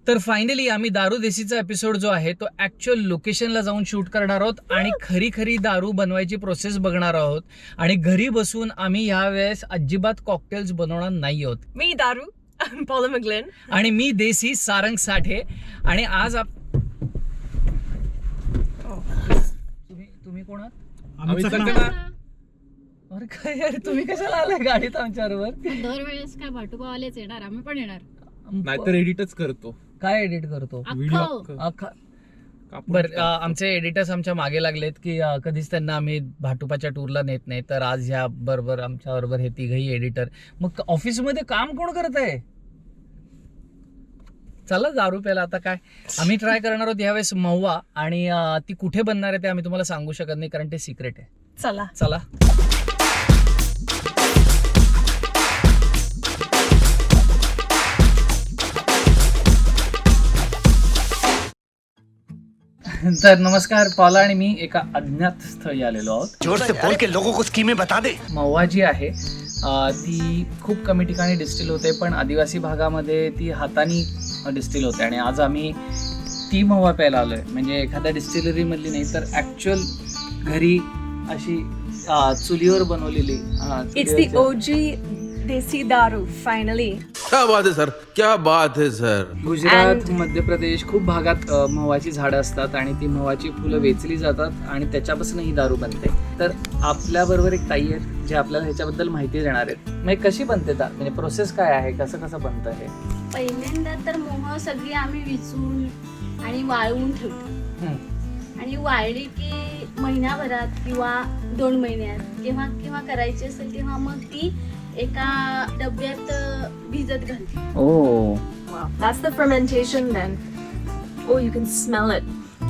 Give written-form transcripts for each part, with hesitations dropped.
तर फायनली आम्ही दारू देसीचा एपिसोड जो आहे तो ऍक्च्युअल लोकेशनला जाऊन शूट करणार आहोत आणि खरी खरी दारू बनवायची प्रोसेस बघणार आहोत. आणि घरी बसून आम्ही यावेळेस अजिबात कॉकटेल्स बनवणार नाही आहोत. मी दारू पॉला मॅग्लेन आणि मी देसी सारंग साठे. आणि आज तुम्ही कोण आहात? अरे काय यार, तुम्ही कशाला आलाय गाडीत आमच्याबरोबर? दरवेळेस काय भाटुबावालेच येणार, आम्ही पण येणार. नाहीतर एडिटच करतो. काय एडिट करतो? अख्खं बरं, आमचे एडिटर्स आमच्या मागे लागलेत की कधीच त्यांना आम्ही भाटुपाच्या टूरला नेत नाही. तर आज ह्या बरोबर आमच्या बरोबर हे तिघही एडिटर. मग ऑफिसमध्ये काम कोण करत आहे? चला दारू प्यायला. आता काय आम्ही ट्राय करणार आहोत यावेळेस महुआ. आणि ती कुठे बनणार आहे ते आम्ही तुम्हाला सांगू शकत नाही कारण ते सिक्रेट आहे. चला तर नमस्कार, पॉला आणि मी एका अज्ञात स्थळी आलेलो आहोत. जोर से बोल के लोगों को स्कीमें बता दे. महुआ जी आहे ती खूप कमी ठिकाणी डिस्टिल होते, पण आदिवासी भागामध्ये ती हाताने डिस्टिल होते. आणि आज आम्ही ती महुआ प्यायला आलोय. म्हणजे एखाद्या डिस्टिलरी मधली नाही, तर ऍक्च्युअल घरी अशी चुलीवर बनवलेली. इट्स द ओजी देसी दारू. फायनली क्या बात है सर, क्या बात है सर. गुजरात, मध्य प्रदेश खूप भागात महुआची झाडं असतात आणि ती महुआची फुलं वेचली जातात आणि त्याच्यापासून ही दारू बनते. तर आपल्या बरोबर एक ताई आहेत जे आपल्याला ह्याच्याबद्दल माहिती देणार आहेत. म्हणजे कशी बनते म्हणजे प्रोसेस काय आहे, कसं बनतं हे? पहिल्यांदा तर मोह सगळी आम्ही विचून आणि वाळवून ठेवतो. आणि वाळली की महिनाभरात किंवा 2 महिन्यात केव्हा करायची असेल तेव्हा मग ती एका डब्यात भिजत घालते. ओ, wow, that's the fermentation then. Oh, you can smell it.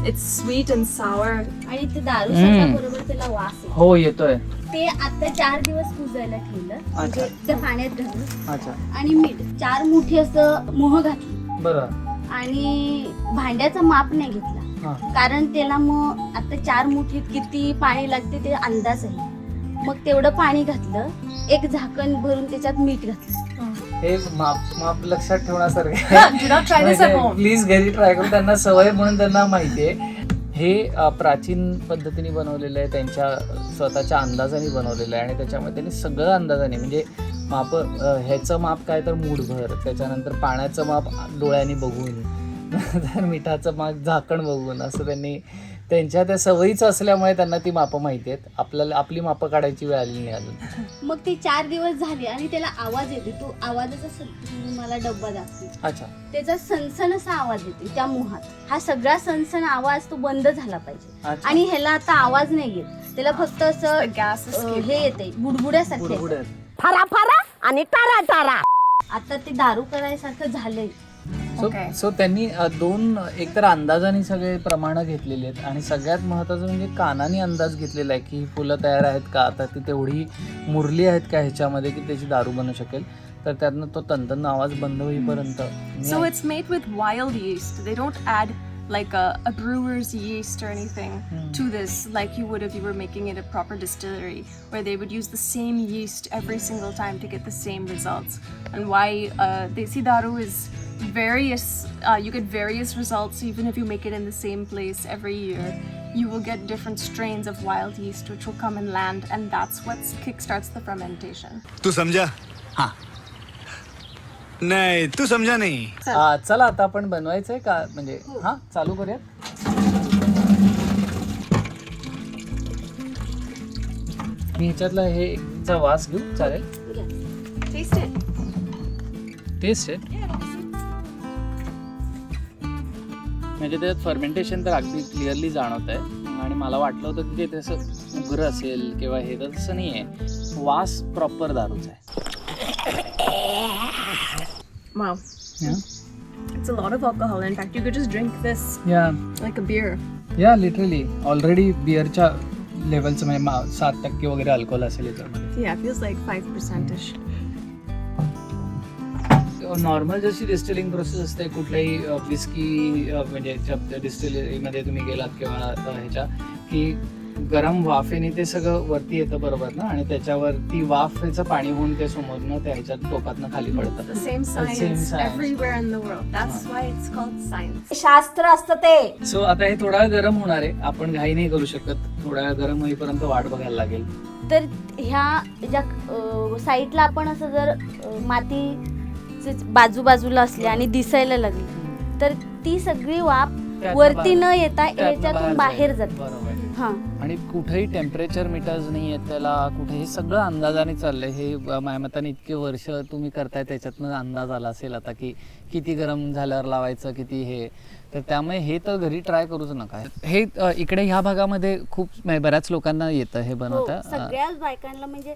It's sweet and sour. आणि ते दारू बरोबर त्याला वास येतो. हो येतोय. ते आता 4 दिवस कुजायला ठेवलं, म्हणजे त्या पाण्यात घालून. अच्छा. आणि मीठ 4 मुठी असं मोह घातली. बरं. आणि भांड्याचा माप नाही घेतला, कारण त्याला मग आता 4 मुठीत किती पाणी लागते ते अंदाज आहे. मग तेवढं पाणी घातलं, एक झाकण भरून त्याच्यात मीठ घातलं. हे माप लक्षात ठेवण्यासारखं. Do not try this at home. Please घरी ट्राय करून. त्यांना सवय म्हणून त्यांना माहितीये. हे प्राचीन पद्धतीने बनवलेलं आहे, त्यांच्या स्वतःच्या अंदाजाने बनवलेलं आहे. आणि त्याच्यामध्ये त्यांनी सगळं अंदाजाने, म्हणजे माप, ह्याचं माप काय तर मूठभर, त्याच्यानंतर पाण्याचं माप डोळ्यांनी बघून, तर मिठाचं माप झाकण बघून, असं त्यांनी त्यांच्या त्या सवयीचं असल्यामुळे त्यांना ती मापं माहिती आहेत. आपल्याला आपली मापं काढायची वेळ आली नाही अजून. मग ती 4 दिवस झाली आणि त्याला आवाज येते. तो आवाजाचा मला डब्बा दाखवी. अच्छा. त्याचा सनसन असा आवाज येते त्या मुहात. हा सगळा सनसन आवाज तो बंद झाला पाहिजे. आणि ह्याला आता आवाज नाही येत, त्याला फक्त असं हे येते बुडबुड्यासारखे. फारा फारा आणि टारा टारा. आता ते दारू करायसारखं झालंय. सो त्यांनी 2 एकतर अंदाजाने सगळे प्रमाणं घेतलेली आहेत. आणि सगळ्यात महत्त्वाचं म्हणजे कानाने अंदाज घेतलेला आहे की ही फुलं तयार आहेत का, आता ती तेवढी मुरली आहेत का ह्याच्यामध्ये की त्याची दारू बनू शकेल. तर त्यातनं तो तंतन आवाज बंद होईपर्यंत. So it's made with wild yeast. They don't add like a brewer's yeast or anything to this like you would if you were making it a proper distillery, where they would use the same yeast every single time to get the same results. And why Desi Daru is various, you get various results even if you make it in the same place every year. You will get different strains of wild yeast which will come and land, and that's what kickstarts the fermentation. तू समझा? हाँ. नाही, तू समझा नाही. चला आता आपण बनवायचंय का, म्हणजे हा चालू करूयात. मी ह्याच्यातला हे चा वास घेऊ, चालेल? Taste it. टेस्ट आहे. म्हणजे त्याच्यात फर्मेंटेशन तर अगदी क्लिअरली जाणवत आहे. आणि मला वाटलं होतं की ते तसं उग्र असेल किंवा हे, तर तसं नाही आहे. वास प्रॉपर दारूचा आहे. Wow. Yeah. It's a lot of alcohol. In fact, you could just drink this like a beer. या लिटरली ऑलरेडी बिअरच्या लेवलचं म्हणजे 7% वगैरे अल्कोहोल असेल याच्यामध्ये. Yeah, it feels like 5%ish. Normal जशी डिस्टिलिंग प्रोसेस असते कुठल्याही विस्की म्हणजे डिस्टिलरीमध्ये तुम्ही गेलात किंवा ह्याच्या की गरम वाफेने ते सगळं वरती येतं बरोबर ना, आणि त्याच्यावरती वाफेचं पाणी होऊन ते समोरनं त्या ह्याच्यात टोकातनं खाली पडतं. The same science science. everywhere in the world. That's why it's called science. शास्त्र असतं ते. सो आता हे थोडा वेळ गरम होणार आहे, आपण घाई नाही करू शकत, थोडा वेळ गरम होईपर्यंत वाट बघायला लागेल. तर ह्या ज्या साईडला आपण असं जर माती बाजूबाजूला असली आणि दिसायला लागली तर ती सगळी वाफ त्यातनं वरती न बाहेर- येता त्यातनं ह्याच्यातून बाहेर जाते. बरोबर. हा आणि कुठेही टेम्परेचर मीटर्स नाही आहेत त्याला, कुठेही सगळं अंदाजाने चाललंय. हे माझ्या मताने इतके वर्ष तुम्ही करताय त्याच्यातनं अंदाज आला असेल आता की किती गरम झाल्यावर लावायचं, किती हे. तर त्यामुळे हे तर घरी ट्राय करूच नका. हे इकडे ह्या भागामध्ये खूप बऱ्याच लोकांना येतं हे हो, बनवता. सगळ्याच बायकांना म्हणजे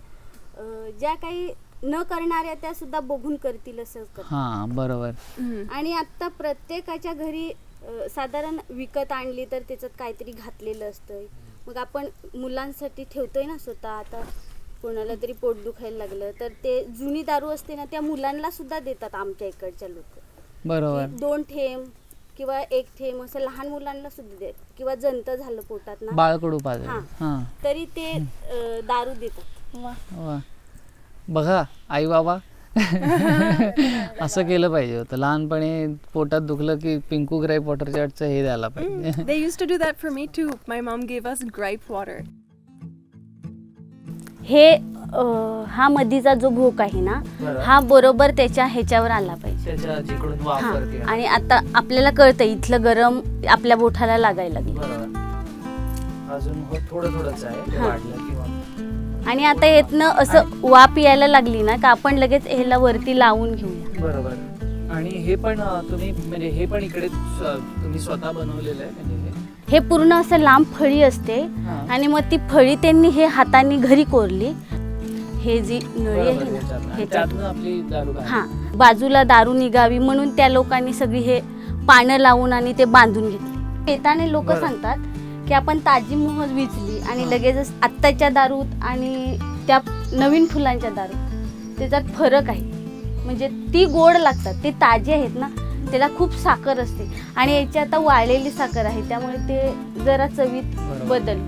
ज्या काही न करणाऱ्या त्या सुद्धा बघून करतील असं करतात. हा बरोबर. आणि आता प्रत्येकाच्या घरी साधारण विकत आणली तर त्याच्यात काहीतरी घातलेलं असतं. मग आपण मुलांसाठी ठेवतोय ना स्वतः. आता कोणाला तरी पोट दुखायला लागलं तर ते जुनी दारू असते ना, त्या मुलांना सुद्धा देतात आमच्या इकडच्या लोक. बरोबर. 2 थेंब किंवा 1 थेंब असं लहान मुलांना सुद्धा देत, किंवा जंत झालं पोटात ना बाळकडू पाहिजे. हा. हा तरी ते दारू देतात. वा. बघा आई बाबा असं केलं पाहिजे होतं लहानपणी. पोटात दुखलं की पिंकू ग्राईप वॉटर चाटचं हे द्यायला पाहिजे. They used to do that for me too. My mom gave us gripe water. हे हा मधीचा जो भोक आहे ना, बरं. हा बरोबर त्याच्या ह्याच्यावर आला पाहिजे. त्याच्या जिकडून वाफ हा. वरती येणार. आणि आता आपल्याला कळतं इथलं गरम आपल्या बोठाला लागायला लागलं. बरोबर. अजून थोडं थोडंच आहे ते हा. वाढलं किंवा. आणि आता येतनं असं वाफ यायला लागली ना का आपण लगेच ह्याला वरती लावून घेऊया. बरोबर. आणि हे पण तुम्ही म्हणजे हे पण इकडे तुम्ही स्वतः बनवलेलं आहे म्हणजे हे पूर्ण असं लांब फळी असते हा. आणि मग ती फळी त्यांनी हे हाताने घरी कोरली. हे जी नळी बरोबर, आहे ना याच्यातनं. आणि ह्याच्यात त्यातनं आपली दारू बाहेर. हा बाजूला दारू निघावी म्हणून त्या लोकांनी सगळी हे पानं लावून आणि ते बांधून घेतले. पेताने लोक बरं. सांगतात की आपण ताजी मोहज विचली आणि हा. लगेचच आत्ताच्या दारूत आणि त्या नवीन फुलांच्या दारूत त्याच्यात फरक आहे. म्हणजे ती गोड लागतात, ते ताजे आहेत ना, त्याला खूप साखर असते आणि याची आता वाळलेली साखर आहे त्यामुळे ते जरा चवीत बरोबर. बदल.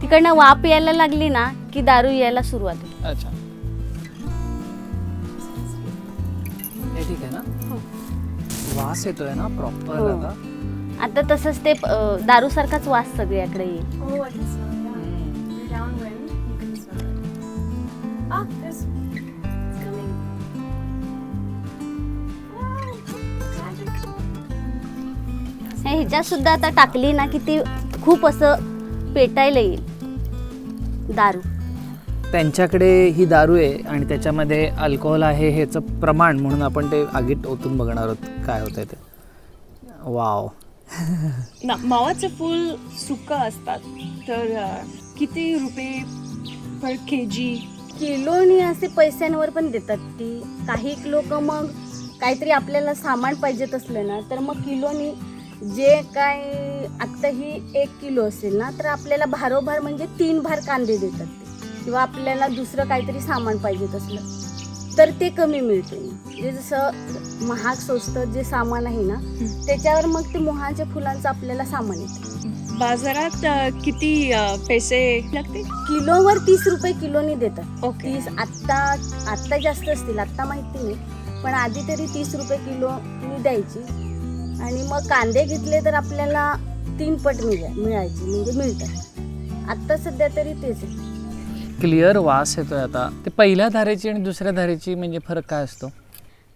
तिकडनं वाफ यायला लागली ना की दारू यायला सुरुवात होते. अच्छा. हे ठीक आहे ना. हो. वास येतोय ना प्रॉपर हो. आता. आता तसंच ते दारू सारखाच वास सगळ्याकडे येईल. Oh, I can smell it. Yeah. You're downwind. You can smell it. Ah, there's. It's coming. Wow, magic. ह्याच्यात सुद्धा आता टाकली ना की ती खूप असं पेटायला येईल दारू. त्यांच्याकडे ही दारू आहे आणि त्याच्यामध्ये अल्कोहोल आहे ह्याचं प्रमाण म्हणून आपण ते आगीत ओतून बघणार आहोत काय होतंय ते. वाव. मावाचं फूल सुकं असतात तर किती रुपये पर केजी. किलोनी असे पैशांवर पण देतात ती. काही लोक मग काहीतरी आपल्याला सामान पाहिजेत असलं ना तर मग किलोनी जे काय आत्ता ही 1 किलो असेल ना तर आपल्याला भारोभार म्हणजे 3 भार कांदे देतात ते. किंवा आपल्याला दुसरं काहीतरी सामान पाहिजेत असलं तर ते कमी मिळते. जे जसं महाग स्वस्त जे सामान आहे ना त्याच्यावर मग ते मोहाच्या फुलांचं आपल्याला सामान येतं. बाजारात किती पैसे लागते. किलोवर 30 रुपये किलोनी देतात. ओके. 30 आत्ता जास्त असतील, आत्ता माहिती नाही, पण आधी तरी 30 रुपये किलोनी द्यायची. आणि मग कांदे घेतले तर आपल्याला 3 पट मिळायची म्हणजे मिळतात. आत्ता सध्या तरी तेच आहे. क्लिअर वास येतोय आता. ते पहिल्या धारेची आणि दुसऱ्या धारेची म्हणजे फरक काय असतो.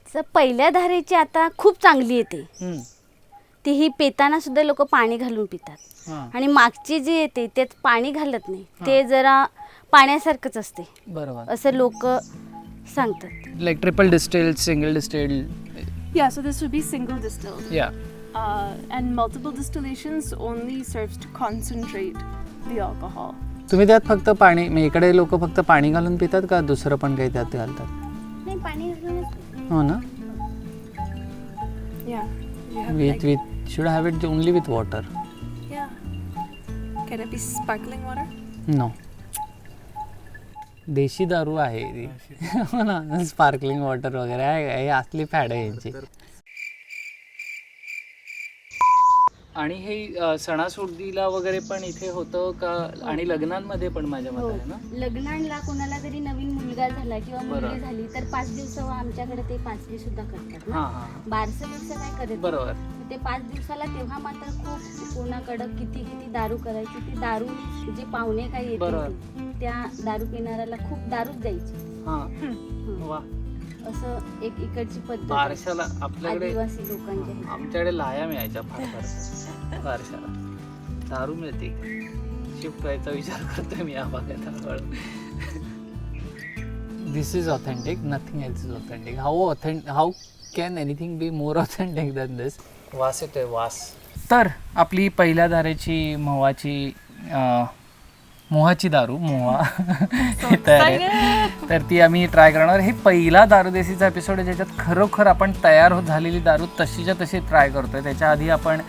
तर पहिल्या धारेची आता खूप चांगली येते. ती ही पेताना सुद्धा लोक पाणी घालून पितात. हां. आणि मागची जी येते त्यात पाणी घालत नाही, ते जरा पाण्यासारखंच असते बरोबर. असं लोक सांगतात. Like triple distilled, single distilled. Yeah, so this would be single distilled. या. And multiple distillations only serves to concentrate the alcohol. तुम्ही त्यात फक्त पाणी म्हणजे इकडे लोक फक्त पाणी घालून पितात का दुसरं पण काही त्यात घालतात. नाही पाणी घालूनच. हो ना. Yeah. You have with should have it only with water. yeah. Can it be sparkling water? No. देशी दारू आहे ती. हो ना. स्पार्कलिंग वॉटर वगैरे आहे हे असली फॅड आहे यांची. आणि हे सणासुदीला वगैरे पण इथे होतं का? आणि लग्नांमध्ये पण माझ्या हो, मते आहे ना? लग्नाला कोणाला जरी नवीन मुलगा झाला किंवा बरं. मुलगी झाली तर 5 दिवसावर आमच्याकडे ते पाचवी सुद्धा करतात ना. हां हां बारसं बिरसं काय करत नाही. बरोबर. ते 5 दिवसाला तेव्हा मात्र खूप कोणाकडं किती दारू करायची. ती दारू जे पाहुणे काय बरोबर. येतील त्या दारू पिणाऱ्याला खूप दारूच द्यायची. हां हं. वा. असं एक इकडची पद्धत आहे. बारशाला आपल्याकडे आदिवासी लोकांच्या ह्याच्यात. आमच्याकडे लाया मिळायच्या फार बारशाला. दारू मिळते. शिफ्ट व्हायचा विचार करतोय मी या भागात हळूहळू. This is authentic, nothing else is authentic. How can anything be more authentic than this? वास येतोय, वास. तर आपली पहिल्या दारेची मोहाची दारू मोहा तयार आहे. तर ती आम्ही ट्राय करणार. हे पहिला दारूदेशीचा एपिसोड आहे ज्याच्यात खरोखर आपण तयार झालेली दारू तशीच्या तशी ट्राय करतोय. त्याच्या आधी आपण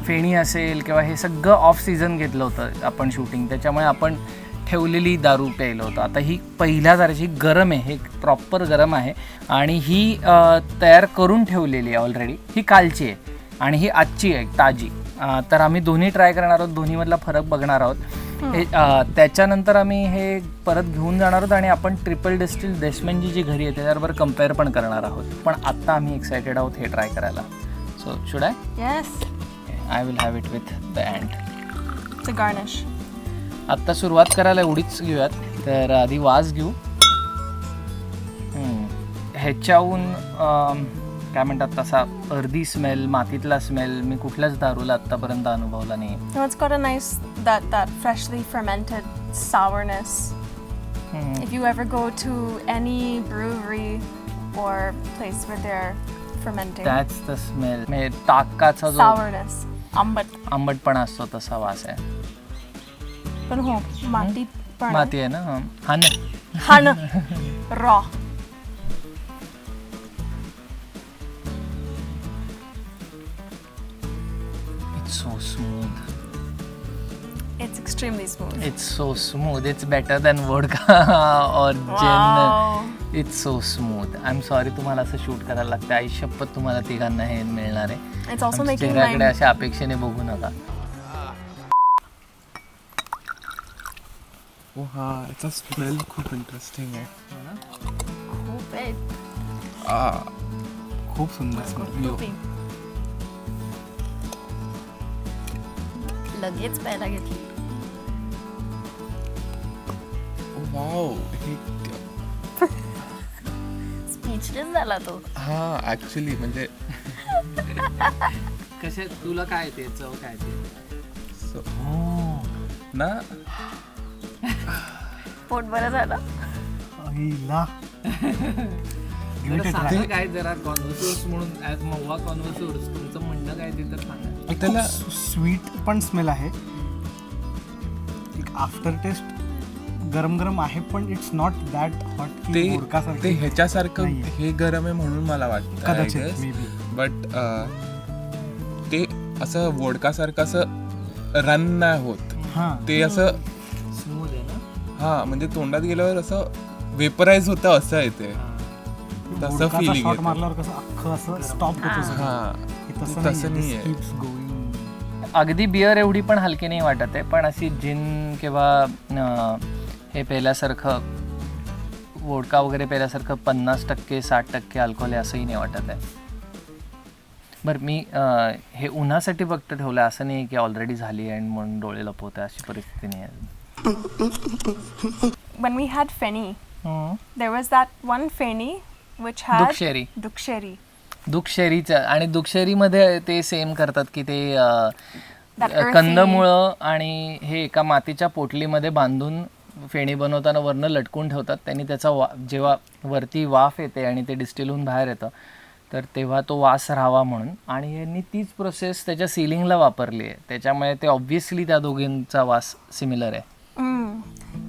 फेणी असेल किंवा हे सगळं ऑफ सीझन घेतलं होतं आपण शूटिंग, त्याच्यामुळे आपण ठेवलेली दारू प्यायलं होतं. आता ही पहिल्या दारूची गरम आहे, हे प्रॉपर गरम आहे आणि ही तयार करून ठेवलेली आहे ऑलरेडी. ही कालची आहे आणि ही आजची आहे ताजी. तर आम्ही दोन्ही ट्राय करणार आहोत, दोन्हीमधला फरक बघणार आहोत. हे त्याच्यानंतर आम्ही हे परत घेऊन जाणार आहोत आणि आपण ट्रिपल डिस्टिल देशमनजी जी घरी आहे त्याच्याबरोबर कम्पेअर पण करणार आहोत. पण आत्ता आम्ही एक्सायटेड आहोत हे ट्राय करायला. So should I? Yes. I will have it with the end. It's a garnish. आत्ता सुरुवात करायला एवढीच घेऊयात. तर आधी वास घेऊ. ह्याच्याहून काय म्हणतात तसा अर्धी स्मेल, मातीतला स्मेल मी कुठल्याच दारूला आत्तापर्यंत अनुभवला नाही. No, it's got a nice that freshly fermented sourness. If you ever go to any brewery or place where they're fermenting, that's the smell. म्हणजे ताकाचा जो sourness, आंबटपणा असतो तसा वास आहे. पण हो माती पण माती आहे ना? हा ना. हा ना raw. It's so smooth. It's extremely smooth. It's so smooth. It's better than vodka or gin. Wow. It's so smooth. I'm sorry तुम्हाला असं शूट करायला लागतं. आई शपथ तुम्हाला तिघांना हे मिळणार आहे. It's also making चेहऱ्याकडे my अशा अपेक्षेने बघू नका. ओ हा, याचा स्मेल खूप इंटरेस्टिंग आहे. खूप आहे. खूप सुंदर स्मेल. लगेच प्यायला घेतली. वाव, हे स्पीचलेस झाला तो. हा ऍक्च्युली म्हणजे कसे तुला काय ते चव काय ते ना पोट बरं झालं. सांगा काय जरा कॉन्व्हर्सर्स म्हणून ॲज महुआ कॉन्व्हर्सर्स तुमचं म्हणणं काय ते तर सांगा. त्याला स्वीट पण स्मेल आहे. एक आफ्टर टेस्ट गरम गरम आहे पण इट्स नॉट दॅट हॉट की ते गोरकासारखं. ते ह्याच्यासारखं नाहीये. हे गरम आहे म्हणून मला वाटतं कदाचित मे बी. बट ते असं वोडकासारखं असं रन नाही होत. हां ते असं स्मूथ आहे ना? हा म्हणजे तोंडात गेल्यावर असं वेपराईज होतं असं येते. तसं गोरकाचा फिलिंग शॉट येतं. मारल्यावर कसं अख्खं असं स्टॉप होतं सगळं. हा हे तसं तसं नाहीये. नाही कीप्स गोइंग. अगदी बियर एवढी पण हलकी नाही वाटत आहे, पण अशी जिन किंवा हे पेल्यासारखं वोडका वगैरे पेल्यासारखं 50% 60% अल्कोहोल आहे असंही नाही वाटत आहे. बरं मी हे उन्हासाठी फक्त ठेवलं आहे, असं नाही की ऑलरेडी झाली आहे आणि म्हणून डोळे लपवत आहे अशी परिस्थिती नाही आहे. When we had Feni, there was that one Feni which had दुखशेरी. Duksheri. दुखशेरीचं आणि दुखशेरीमध्ये ते सेम करतात की ते That earthy- कंदमुळं आणि हे एका मातीच्या पोटलीमध्ये बांधून फेणी बनवताना वरनं लटकून ठेवतात. त्यांनी त्याचा जेव्हा वरती वाफ येते आणि ते डिस्टिल होऊन बाहेर येतं तर तेव्हा तो वास राहावा म्हणून, आणि यांनी तीच प्रोसेस त्याच्या सिलिंगला वापरली आहे. त्याच्यामुळे ते ऑब्व्हियसली त्या दोघींचा वास सिमिलर आहे.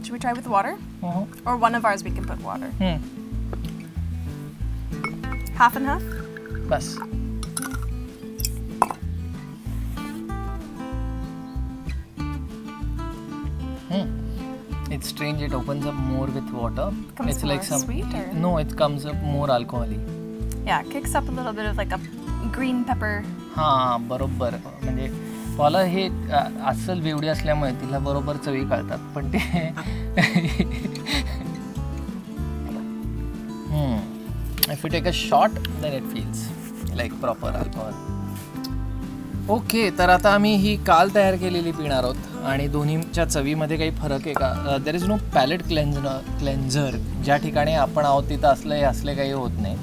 Should we try with water? Or one of ours we can put water. Half and half? Bus. It's strange. It opens up more with water. Comes It's like more some sweet or- No, it comes up more alcoholic. Yeah, it kicks up a little bit of like a green pepper हां बरोबर. म्हणजे मला हे अस्सल बेवडी असल्यामुळे तिला बरोबर चवी कळतात, पण ते if you take a shot then it feels like proper alcohol. Okay, तर आता आम्ही ही काल तयार केलेली पिणार आहोत आणि दोन्हीच्या चवीमध्ये काही फरक आहे का? There is no palate cleanser. ज्या ठिकाणी आपण आहोत तिथं असले काही होत नाही.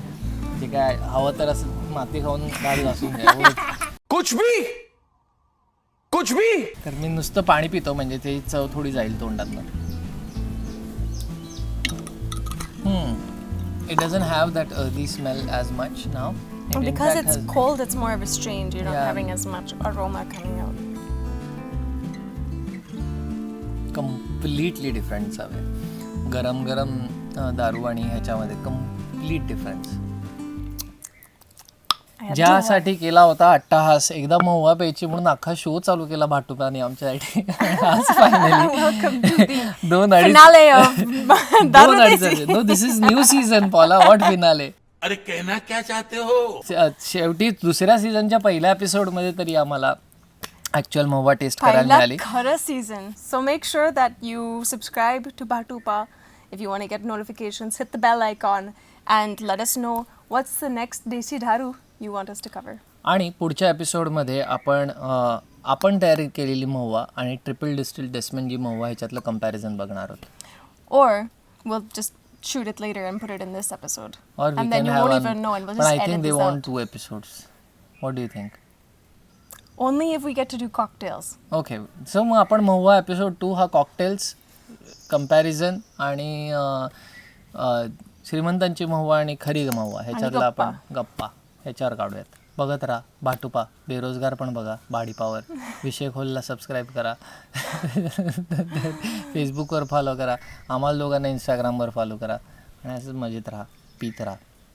जे काय हवं तर असं माती खाऊन दाढी घासून घ्या. कुछ भी तर मी नुसतं पाणी पितो, म्हणजे ते चव थोडी जाईल तोंडातनं. इट डझंट हॅव दॅट अर्दी smell as much now. And because it's cold, it's more restrained. You're not Yeah. having as much aroma coming out. Completely different चव आहे. गरम गरम दारू आणि ह्याच्यामध्ये कम्प्लीट डिफरन्स. ज्यासाठी केला होता अट्टाहास, एकदा महुआ प्यायची म्हणून अख्खा शो चालू केला भाटुकाने आमच्यासाठी. आज finally 2-2.5 Finale of Daru Desi. No this is new season पॉला. What finale? अरे कहना क्या चाहते हो? शेवटी दुसऱ्या सीझनच्या पहिल्या एपिसोडमध्ये तरी आम्हाला ऍक्च्युअल महुआ टेस्ट करायला Paila मिळाली. khara season. So make sure that you subscribe to Batupa. If you want to get notifications, hit the bell icon and let us know what's the next Desi Daru you want us to cover. आणि पुढच्या एपिसोडमध्ये आपण तयार केलेली महुआ आणि triple distil Desmond जी Mahua ह्याच्यातलं comparison बघणार आहोत. Or we'll just shoot it later and put it in this episode. Or we And then can you have won't one, even know and we'll but just I think edit they this want out. 2 episodes. What do you think? Only if we get to do cocktails. Okay, so मग आपण Mahua episode 2 हा cocktails comparison आणि श्रीमंतांची महुआ आणि खरी महुआ ह्याच्यातला आपण गप्पा ह्याच्यावर काढूयात. बघत राहा भाटुपा. बेरोजगार पण बघा भाडीपावर. विषय खोलला सबस्क्राईब करा. फेसबुकवर फॉलो करा. आम्हाला दोघांना इंस्टाग्रामवर फॉलो करा आणि असंच मजेत राहा, पीत राहा.